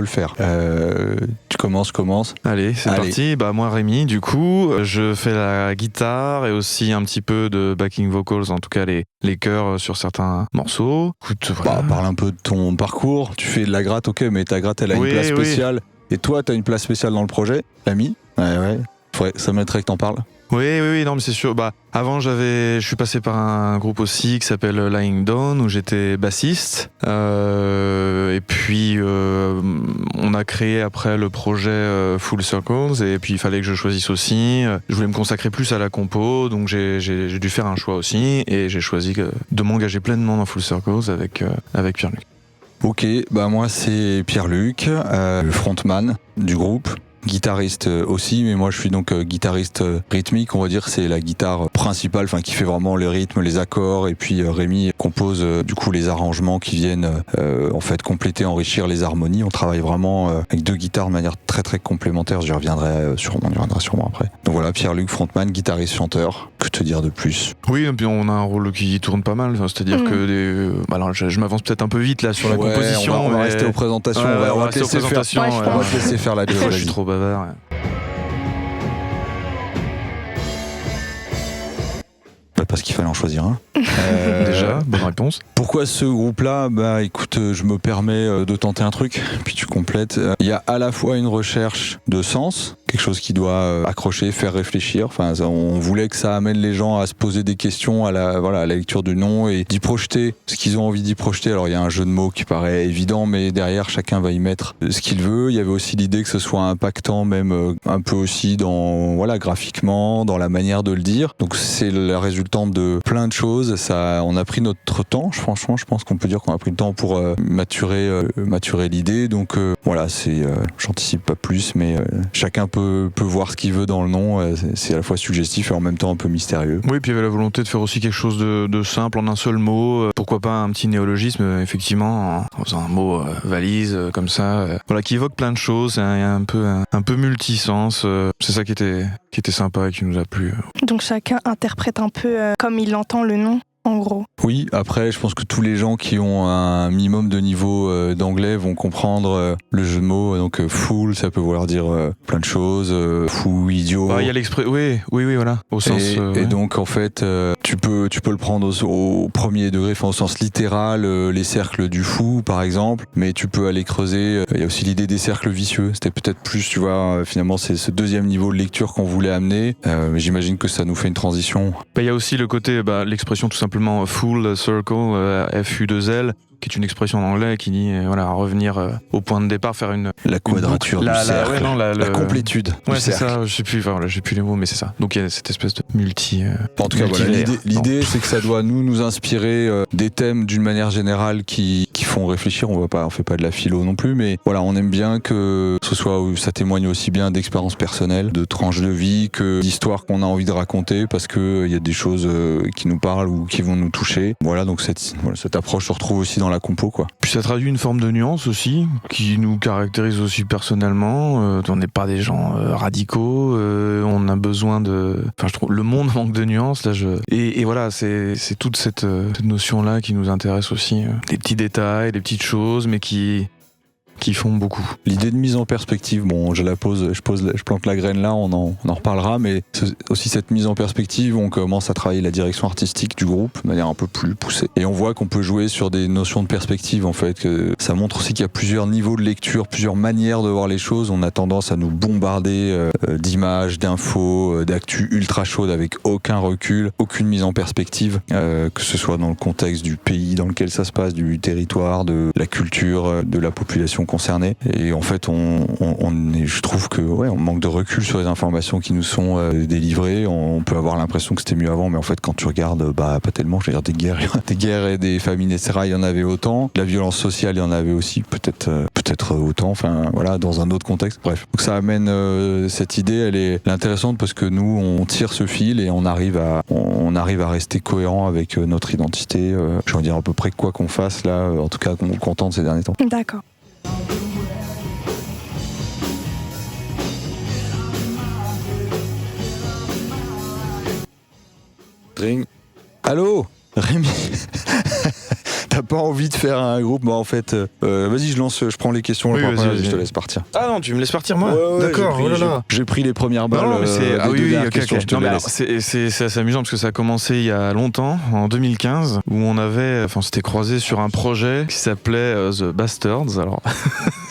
faire. Tu commences. Allez, c'est parti. Moi, Rémi, du coup, je fais la guitare et aussi un petit peu de backing vocals, en tout cas les chœurs sur certains morceaux. Écoute, voilà. Parle un peu de ton parcours. Tu fais de la gratte, ok, mais ta gratte, elle a une place spéciale. Et toi, t'as une place spéciale dans le projet, l'ami. Ouais. Ça m'aiderait que t'en parles. Oui, non, mais c'est sûr. Avant, je suis passé par un groupe aussi qui s'appelle Lying Down, où j'étais bassiste. Et puis, on a créé après le projet Full Circles, et puis il fallait que je choisisse aussi. Je voulais me consacrer plus à la compo, donc j'ai dû faire un choix aussi, et j'ai choisi de m'engager pleinement dans Full Circles avec Pierre-Luc. Ok, moi c'est Pierre-Luc, le frontman du groupe. Guitariste aussi, mais moi je suis donc guitariste rythmique, on va dire, c'est la guitare principale, qui fait vraiment le rythme, les accords, et puis Rémi compose du coup les arrangements qui viennent en fait compléter, enrichir les harmonies. On travaille vraiment avec deux guitares de manière très très complémentaire, j'y reviendrai sûrement après. Donc voilà, Pierre-Luc, frontman, guitariste, chanteur, que te dire de plus? Oui, et puis on a un rôle qui tourne pas mal, c'est-à-dire que alors je m'avance peut-être un peu vite là sur la composition. On va rester aux présentations, on va te laisser faire la démo. Je suis trop bavard. Parce qu'il fallait en choisir un. Déjà, bonne réponse. Pourquoi ce groupe-là? Écoute, je me permets de tenter un truc, puis tu complètes. Il y a à la fois une recherche de sens, quelque chose qui doit accrocher, faire réfléchir. On voulait que ça amène les gens à se poser des questions à la lecture du nom et d'y projeter ce qu'ils ont envie d'y projeter. Alors il y a un jeu de mots qui paraît évident, mais derrière chacun va y mettre ce qu'il veut. Il y avait aussi l'idée que ce soit impactant, même un peu aussi graphiquement, dans la manière de le dire. Donc c'est le résultant de plein de choses. On a pris notre temps. Franchement, je pense qu'on peut dire qu'on a pris le temps pour maturer l'idée. Donc j'anticipe pas plus, mais chacun peut voir ce qu'il veut dans le nom. C'est à la fois suggestif et en même temps un peu mystérieux. Oui, puis il y avait la volonté de faire aussi quelque chose de simple en un seul mot. Pourquoi pas un petit néologisme, effectivement, en faisant un mot valise comme ça, qui évoque plein de choses. Il y a un peu multisens. C'est ça qui était sympa et qui nous a plu. Donc chacun interprète un peu comme il entend le nom, en gros. Oui, après, je pense que tous les gens qui ont un minimum de niveau d'anglais vont comprendre le jeu de mots. Donc, full, ça peut vouloir dire plein de choses. Fou, idiot. Il y a l'expression. Oui, voilà. Au sens. Et donc, en fait, tu peux le prendre au premier degré, au sens littéral, les cercles du fou, par exemple. Mais tu peux aller creuser. Il y a aussi l'idée des cercles vicieux. C'était peut-être plus, tu vois, finalement, c'est ce deuxième niveau de lecture qu'on voulait amener. Mais j'imagine que ça nous fait une transition. Il y a aussi le côté, l'expression tout simplement full circle, FU2L, qui est une expression en anglais qui dit revenir au point de départ, faire la quadrature du cercle, la complétude. Ouais, c'est ça. J'ai plus les mots, mais c'est ça. Donc il y a cette espèce de En tout cas, l'idée, c'est que ça doit nous inspirer des thèmes d'une manière générale qui font réfléchir. On fait pas de la philo non plus, mais on aime bien que ce soit où ça témoigne aussi bien d'expériences personnelles, de tranches de vie, que d'histoires qu'on a envie de raconter, parce que il y a des choses qui nous parlent ou qui vont nous toucher. Donc cette approche se retrouve aussi dans la compo, quoi. Puis ça traduit une forme de nuance aussi qui nous caractérise aussi personnellement. On n'est pas des gens radicaux. On a besoin de. Je trouve le monde manque de nuances là. Et voilà, c'est toute cette notion là qui nous intéresse aussi. Des petits détails, des petites choses, mais qui font beaucoup. L'idée de mise en perspective, je plante la graine là, on en reparlera, mais c'est aussi cette mise en perspective, on commence à travailler la direction artistique du groupe de manière un peu plus poussée. Et on voit qu'on peut jouer sur des notions de perspective, en fait, que ça montre aussi qu'il y a plusieurs niveaux de lecture, plusieurs manières de voir les choses. On a tendance à nous bombarder d'images, d'infos, d'actu ultra chaudes avec aucun recul, aucune mise en perspective, que ce soit dans le contexte du pays dans lequel ça se passe, du territoire, de la culture, de la population concernés. Et en fait, je trouve que on manque de recul sur les informations qui nous sont délivrées. On peut avoir l'impression que c'était mieux avant, mais en fait, quand tu regardes, pas tellement. Je veux dire, des guerres et des famines, etc. Il y en avait autant. De la violence sociale, il y en avait aussi peut-être autant. Dans un autre contexte. Bref, donc ça amène cette idée. Elle est intéressante parce que nous, on tire ce fil et on arrive à rester cohérent avec notre identité. Je veux dire à peu près quoi qu'on fasse là. En tout cas, qu'on contente ces derniers temps. D'accord. Allô, Rémi. t'as pas envie de faire un groupe, en fait, vas-y, je prends les questions, Oui, après, vas-y. je te laisse partir. Ah non, tu me laisses partir moi. Ouais, D'accord. j'ai pris, Oh là là. j'ai pris les premières balles. Non, mais c'est des deux dernières ok, questions, ok. je te Non, les mais laisse. alors, c'est assez amusant parce que ça a commencé il y a longtemps, en 2015, où on s'était croisé sur un projet qui s'appelait The Bastards. Alors,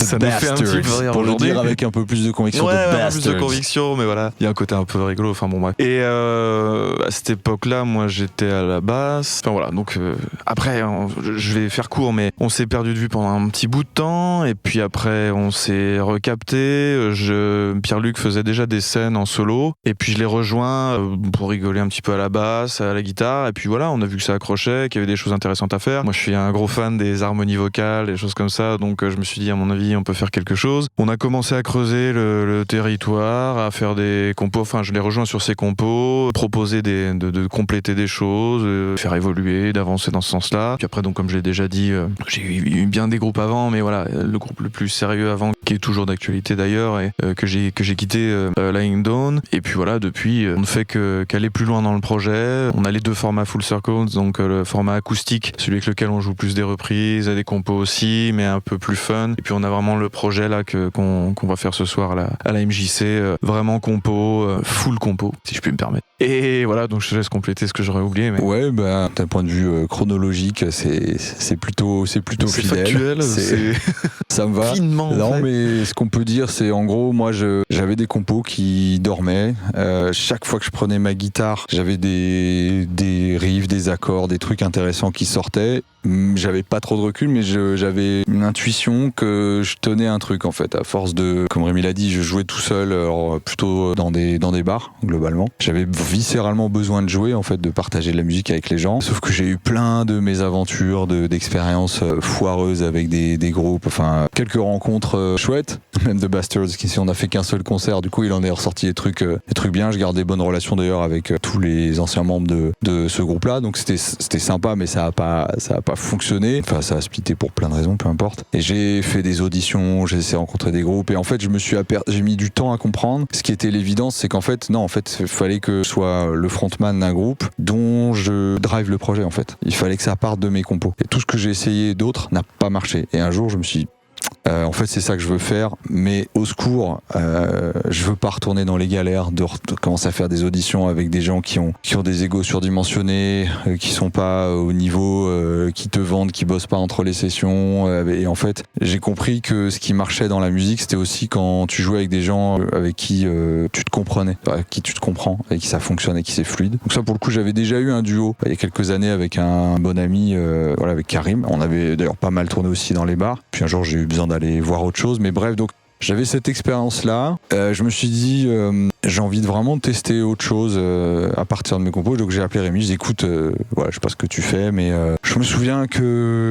ça nous fait un petit peu rire Pour le aujourd'hui. dire avec un peu plus de conviction, Ouais, de un peu Bastards. plus de conviction, mais voilà, il y a un côté un peu rigolo, enfin bon bref. Et à cette époque-là, moi j'étais à la basse. Enfin voilà, donc après, je vais faire court, mais on s'est perdu de vue pendant un petit bout de temps, et puis après on s'est recapté. Pierre-Luc faisait déjà des scènes en solo, et puis je l'ai rejoint pour rigoler un petit peu à la basse, à la guitare, et puis voilà, on a vu que ça accrochait, qu'il y avait des choses intéressantes à faire. Moi je suis un gros fan des harmonies vocales, des choses comme ça, donc je me suis dit à mon avis on peut faire quelque chose. On a commencé à creuser le territoire, à faire des compos, enfin je l'ai rejoint sur ses compos, proposer de compléter des choses, faire évoluer, d'avancer dans ce sens-là. Puis après donc comme je l'ai déjà dit, j'ai eu bien des groupes avant, mais voilà, le groupe le plus sérieux avant, qui est toujours d'actualité d'ailleurs, et que j'ai quitté Lying Down. Et puis voilà, depuis on ne fait qu'aller plus loin dans le projet. On a les deux formats Full Circles, donc le format acoustique, celui avec lequel on joue plus des reprises, des compos aussi, mais un peu plus fun. Et puis on a vraiment le projet là qu'on va faire ce soir à la MJC, vraiment compo, full compo, si je puis me permettre. Et voilà, donc je te laisse compléter ce que j'aurais oublié. Mais... Ouais, bah, d'un point de vue chronologique, c'est plutôt fidèle. Factuel, c'est ça me va. finement. Non, fait. mais ce qu'on peut dire, c'est en gros, moi, j'avais des compos qui dormaient. Chaque fois que je prenais ma guitare, j'avais des riffs, des accords, des trucs intéressants qui sortaient. J'avais pas trop de recul, mais j'avais une intuition que je tenais un truc, en fait. À force de, comme Rémi l'a dit, je jouais tout seul, alors plutôt dans des bars, globalement. J'avais viscéralement besoin de jouer, en fait, de partager de la musique avec les gens. Sauf que j'ai eu plein de mésaventures, d'expériences foireuses avec des groupes, enfin, quelques rencontres chouettes, même de Bastards, qui si on a fait qu'un seul concert, du coup, il en est ressorti des trucs bien. Je garde des bonnes relations d'ailleurs avec tous les anciens membres de ce groupe-là, donc c'était sympa, mais ça a pas fonctionné. Enfin, ça a splitté pour plein de raisons, peu importe. Et j'ai fait des auditions, j'ai essayé de rencontrer des groupes, et en fait, j'ai mis du temps à comprendre. Ce qui était l'évidence, c'est qu'en fait, non, en fait, il fallait que je sois le frontman d'un groupe dont je drive le projet, en fait. Il fallait que ça parte de mes compos. Et tout ce que j'ai essayé d'autre n'a pas marché. Et un jour, je me suis dit, en fait, c'est ça que je veux faire, mais au secours, je veux pas retourner dans les galères de commencer à faire des auditions avec des gens qui ont des égos surdimensionnés, qui sont pas au niveau, qui te vendent, qui bossent pas entre les sessions. Et en fait, j'ai compris que ce qui marchait dans la musique, c'était aussi quand tu jouais avec des gens avec qui tu te comprenais, avec qui tu te comprends, avec qui ça fonctionne, avec qui c'est fluide. Donc ça, pour le coup, j'avais déjà eu un duo il y a quelques années avec un bon ami, avec Karim. On avait d'ailleurs pas mal tourné aussi dans les bars. Puis un jour, j'ai eu besoin d'aller voir autre chose, mais bref, donc j'avais cette expérience-là. Je me suis dit, j'ai envie de vraiment tester autre chose à partir de mes compos. Donc j'ai appelé Rémi, je dis écoute, voilà, je sais pas ce que tu fais, mais je me souviens que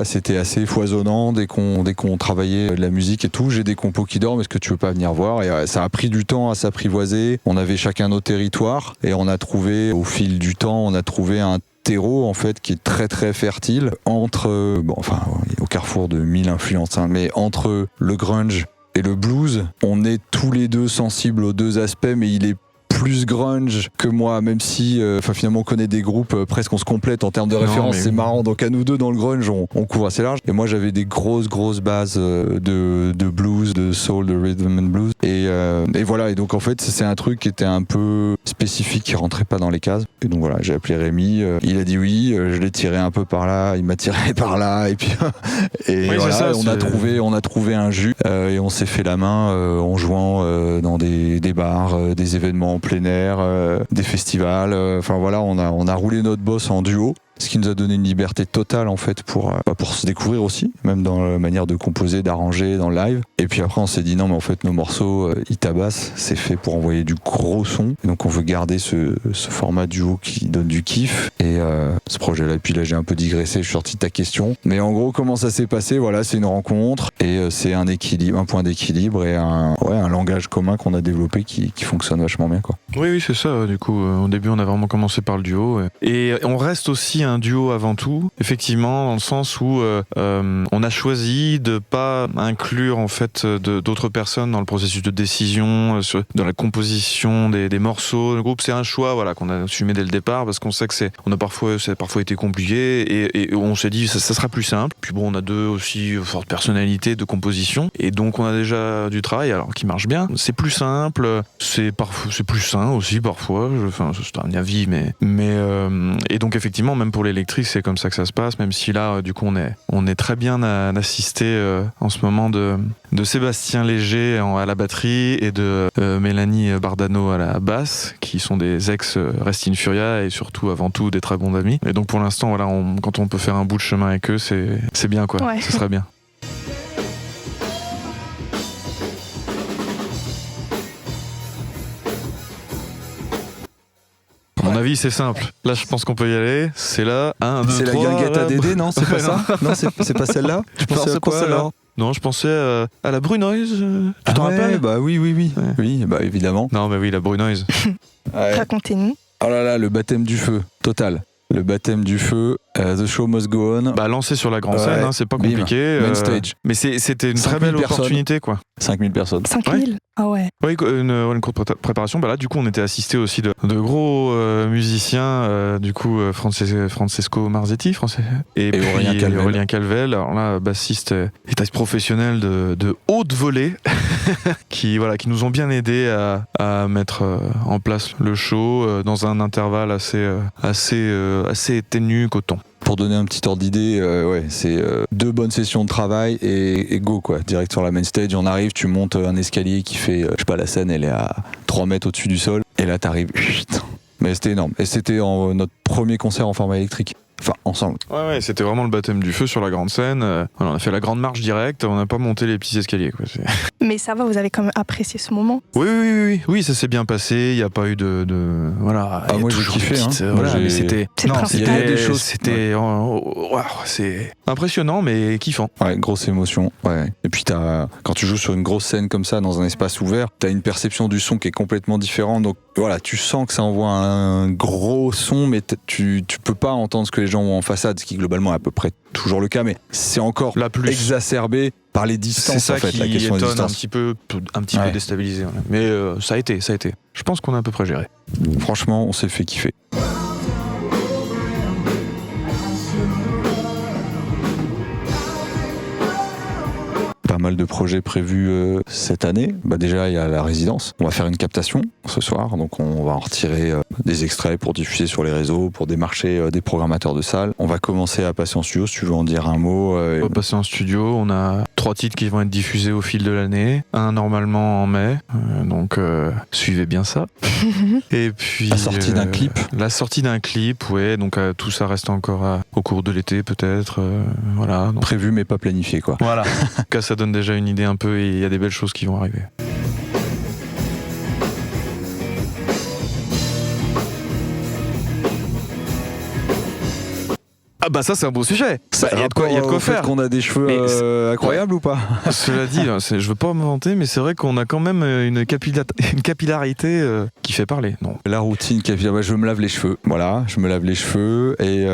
c'était assez foisonnant dès qu'on travaillait de la musique et tout. J'ai des compos qui dorment, est-ce que tu veux pas venir voir? Et ça a pris du temps à s'apprivoiser. On avait chacun nos territoires et on a trouvé, au fil du temps, on a trouvé un terreau en fait qui est très très fertile entre au carrefour de 1000 influences, mais entre le grunge et le blues, on est tous les deux sensibles aux deux aspects, mais il est plus grunge que moi, même si finalement on connaît des groupes, presque on se complète en termes de référence, c'est marrant. Donc à nous deux dans le grunge on couvre assez large, et moi j'avais des grosses bases de blues, de soul, de rhythm and blues, et voilà. Et donc en fait c'est un truc qui était un peu spécifique, qui rentrait pas dans les cases, et donc voilà, j'ai appelé Rémi, il a dit oui, je l'ai tiré un peu par là, il m'a tiré par là, et puis et oui, voilà, ça, on a trouvé un jus, et on s'est fait la main en jouant dans des bars, des événements en plein air, des festivals, voilà, on a roulé notre boss en duo, ce qui nous a donné une liberté totale en fait pour se découvrir aussi, même dans la manière de composer, d'arranger dans le live. Et puis après on s'est dit non, mais en fait nos morceaux ils tabassent, c'est fait pour envoyer du gros son, et donc on veut garder ce format duo qui donne du kiff, et ce projet là. Et puis là j'ai un peu digressé, je suis sorti de ta question, mais en gros comment ça s'est passé, voilà, c'est une rencontre, et c'est un point d'équilibre, et un langage commun qu'on a développé qui fonctionne vachement bien, quoi. Oui, c'est ça. Du coup, au début, on a vraiment commencé par le duo, et on reste aussi un duo avant tout, effectivement, dans le sens où on a choisi de pas inclure en fait d'autres personnes dans le processus de décision, dans la composition des morceaux. Le groupe, c'est un choix, voilà, qu'on a assumé dès le départ parce qu'on sait que ça a parfois été compliqué et on s'est dit ça sera plus simple. Puis bon, on a deux aussi fortes personnalités de composition et donc on a déjà du travail alors qui marche bien. C'est plus simple, c'est plus sain aussi parfois. Enfin, c'est un avis, mais et donc effectivement, même pour l'électrique, c'est comme ça que ça se passe. Même si là, du coup, on est très bien assisté en ce moment de Sébastien Léger à la batterie et de Mélanie Bardano à la basse, qui sont des ex Rest in Furia et surtout avant tout des très bons amis. Et donc pour l'instant, voilà, quand on peut faire un bout de chemin avec eux, c'est bien quoi. Ouais. Ce serait bien. À mon avis, c'est simple. Là, je pense qu'on peut y aller. C'est là. 1, 2, C'est 3. la guinguette à Dédé, non? C'est pas ça? Non, c'est pas celle-là? Tu pensais à quoi alors? Non, je pensais à la Brunoise. Tu t'en rappelles? Bah oui. Ouais. Oui, bah évidemment. Non, mais oui, la Brunoise. Ouais. Racontez-nous. Oh là là, le baptême du feu, total. Le baptême du feu, The Show Must Go On. Bah, lancé sur la grande scène, hein, c'est pas Bim. compliqué. Main stage. Mais c'était une 5000 très belle personnes. opportunité, quoi. 5000 personnes. 5000 Ah ouais. Oui, une courte préparation. Bah là, du coup, on était assisté aussi de gros musiciens, du coup, Francesco Marzetti, et puis Aurélien Calvel. Alors là, bassiste et guitariste professionnel de haute volée, qui nous ont bien aidés à mettre en place le show dans un intervalle assez ténu, coton. Pour donner un petit ordre d'idée, c'est 2 bonnes sessions de travail et go quoi. Direct sur la main stage, on arrive, tu montes un escalier qui fait, je sais pas, la scène elle est à 3 mètres au-dessus du sol et là t'arrives. Mais c'était énorme. Et c'était notre premier concert en format électrique. Enfin, ensemble. Ouais, c'était vraiment le baptême du feu sur la grande scène. Voilà, on a fait la grande marche directe, on n'a pas monté les petits escaliers, quoi. Mais ça va, vous avez quand même apprécié ce moment? Oui, ça s'est bien passé. Il n'y a pas eu de voilà. Ah, moi j'ai kiffé. Mais c'était. C'est le principal. Il y a des choses. C'était. C'est impressionnant, mais kiffant. Ouais, grosse émotion. Ouais. Et puis quand tu joues sur une grosse scène comme ça, dans un espace ouvert, t'as une perception du son qui est complètement différente. Donc voilà, tu sens que ça envoie un gros son, mais tu peux pas entendre ce que les gens ont en façade, ce qui globalement est à peu près toujours le cas, mais c'est encore exacerbé par les distances. C'est ça en fait, qui la question des étonne distances. un petit peu déstabilisé. Ouais. Mais ça a été. Je pense qu'on a à peu près géré. Franchement, on s'est fait kiffer. Pas mal de projets prévus cette année. Bah déjà, il y a la résidence. On va faire une captation ce soir, donc on va en retirer des extraits pour diffuser sur les réseaux, pour démarcher des programmateurs de salles. On va commencer à passer en studio, si tu veux en dire un mot. On va passer en studio. On a 3 titres qui vont être diffusés au fil de l'année. Un normalement en mai, donc suivez bien ça. Et puis la sortie d'un clip. La sortie d'un clip, ouais. Donc tout ça reste encore au cours de l'été peut-être. Voilà. Donc, prévu mais pas planifié quoi. Voilà. En tout cas, ça donne déjà une idée un peu et il y a des belles choses qui vont arriver. Ah bah ça c'est un beau sujet. Il y a de quoi faire. Qu'on a des cheveux incroyables ou pas? Cela dit, je veux pas me vanter, mais c'est vrai qu'on a quand même une capillarité qui fait parler. Non. La routine capillaire, je me lave les cheveux. Voilà, je me lave les cheveux et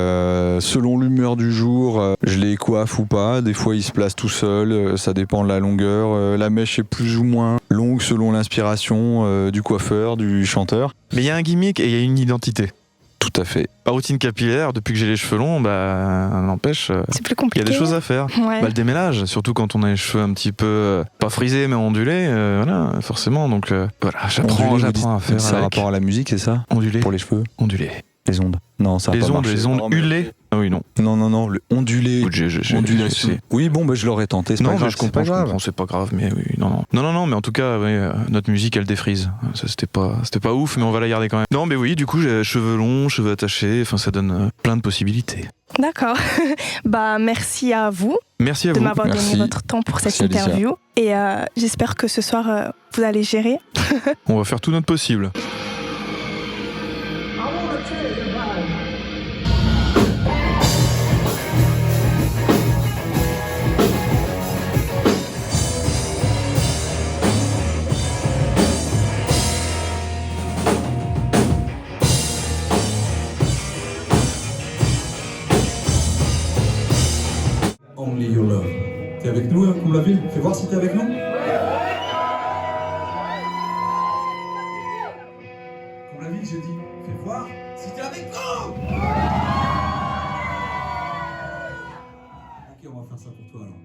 selon l'humeur du jour, je les coiffe ou pas. Des fois, ils se placent tout seuls. Ça dépend de la longueur. La mèche est plus ou moins longue selon l'inspiration du coiffeur, du chanteur. Mais il y a un gimmick et il y a une identité. Tout à fait. La routine capillaire, depuis que j'ai les cheveux longs, n'empêche, c'est plus compliqué. Il y a des choses à faire. Ouais. Le démêlage, surtout quand on a les cheveux un petit peu, pas frisés mais ondulés, voilà, forcément. Donc voilà, j'apprends à faire. C'est un rapport à la musique, c'est ça? Ondulé. Pour les cheveux? Ondulé. Les ondes. Non, ça a pas marché. Les ondes hulées. Ah oui, non. Non, le ondulé. Ondulation. Oui, bon, je l'aurais tenté. C'est pas grave. Je comprends, c'est pas grave, mais oui, non, mais en tout cas, notre musique, elle défrise. Ça, c'était pas ouf, mais on va la garder quand même. Non, mais oui, du coup, j'ai cheveux longs, cheveux attachés, enfin, ça donne plein de possibilités. D'accord. Merci à vous. Merci à vous. De m'avoir donné votre temps pour cette interview. Et j'espère que ce soir, vous allez gérer. On va faire tout notre possible. love. T'es avec nous, Comble-la-Ville? Fais voir si t'es avec nous. Comble-la-Ville, j'ai dit, fais voir si t'es avec nous. Ok, on va faire ça pour toi alors.